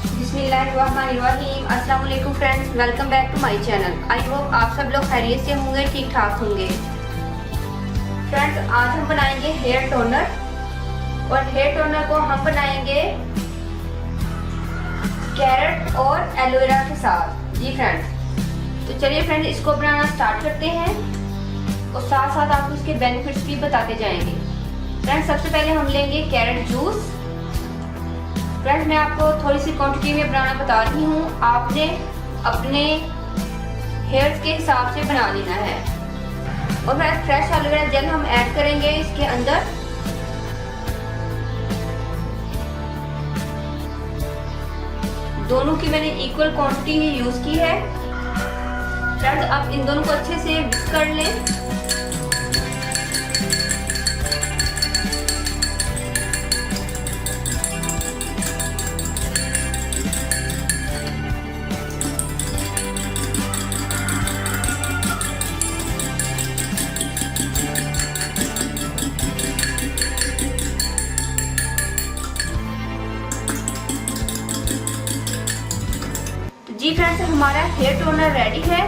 बिस्मिल्लाहिर्रहमानिर्रहीम। अस्सलाम वालेकुम friends, welcome back to my channel. I hope आप सब लोग खैरियत से होंगे, ठीक ठाक होंगे। फ्रेंड्स, आज हम बनाएंगे हेयर टोनर और हेयर टोनर को हम बनाएंगे कैरेट और एलोवेरा के साथ। जी फ्रेंड्स, तो चलिए फ्रेंड्स इसको बनाना स्टार्ट करते हैं और साथ साथ आपको इसके बेनिफिट्स भी बताते जाएंगे। फ्रेंड्स, सबसे पहले हम लेंगे कैरेट जूस। फ्रेंड्स, मैं आपको थोड़ी सी क्वांटिटी में बनाना बता रही हूँ, आपने अपने हेयर्स के हिसाब से बना लेना है। और फ्रेंड्स, फ्रेश एलोवेरा जेल हम ऐड करेंगे इसके अंदर। दोनों की मैंने इक्वल क्वांटिटी ही यूज की है। फ्रेंड्स, आप इन दोनों को अच्छे से मिक्स कर लें। जी फ्रेंड्स, हमारा हेयर टोनर रेडी है।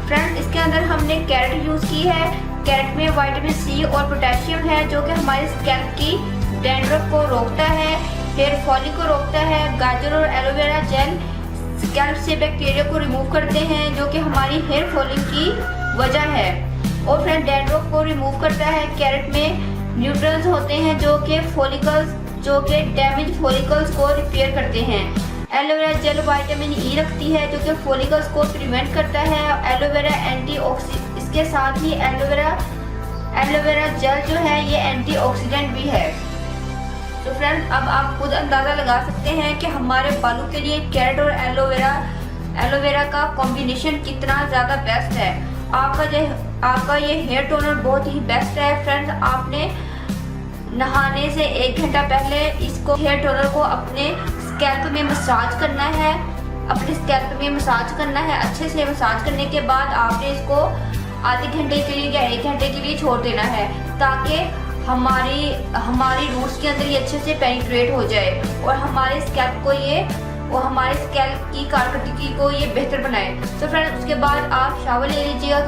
फ्रेंड्स, इसके अंदर हमने कैरेट यूज की है। कैरेट में विटामिन सी और पोटेशियम है जो कि हमारे स्कैल्प की डैंड्रफ को रोकता है, हेयर फॉलिक को रोकता है। गाजर और एलोवेरा जेल स्कैल्प से बैक्टीरिया को रिमूव करते हैं जो कि हमारी हेयर फॉलिक की वजह है। और फ्रेंड, डैंड्रफ को रिमूव करता है। कैरेट में न्यूट्रल्स होते हैं जो कि डैमेज फॉलिकल्स को रिपेयर करते हैं। एलोवेरा जेल विटामिन ई रखती है जो कि फॉलिकल्स को प्रिवेंट करता है। एलोवेरा एंटीऑक्सीडेंट, इसके साथ ही एलोवेरा जेल जो है ये एंटीऑक्सीडेंट भी है। तो फ्रेंड्स, अब आप खुद अंदाज़ा लगा सकते हैं कि हमारे बालों के लिए कैरेट और एलोवेरा का कॉम्बिनेशन कितना ज़्यादा बेस्ट है। आपका ये हेयर टोनर बहुत ही बेस्ट है। फ्रेंड्स, आपने नहाने से 1 घंटा पहले इसको हेयर टोनर को अपने स्कैल्प में मसाज करना है। अच्छे से मसाज करने के बाद आपने इसको आधे घंटे के लिए या 1 घंटे के लिए छोड़ देना है ताकि हमारी रूट्स के अंदर ये अच्छे से पेनिट्रेट हो जाए और हमारे स्कैल्प की कारकर्दगी को ये बेहतर बनाए। तो फ्रेंड्स, उसके बाद आप शावर ले लीजिएगा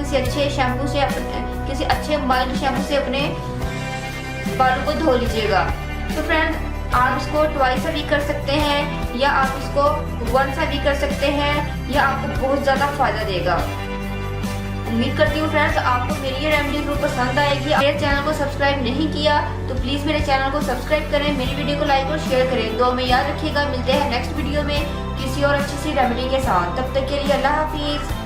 किसी अच्छे माइल्ड शैम्पू से अपने बालों को धो लीजिएगा। तो फ्रेंड्स, आप इसको ट्वाइस भी कर सकते हैं या आप इसको वंस भी कर सकते हैं, या आपको बहुत ज़्यादा फायदा देगा। उम्मीद करती हूँ फ्रेंड्स आपको मेरी ये रेमेडी जरूर पसंद आएगी। मेरे चैनल को सब्सक्राइब नहीं किया तो प्लीज़ मेरे चैनल को सब्सक्राइब करें, मेरी वीडियो को लाइक और शेयर करें। दुआ में याद रखिएगा। मिलते हैं नेक्स्ट वीडियो में किसी और अच्छी सी रेमेडी के साथ। तब तक के लिए अल्लाह हाफिज़।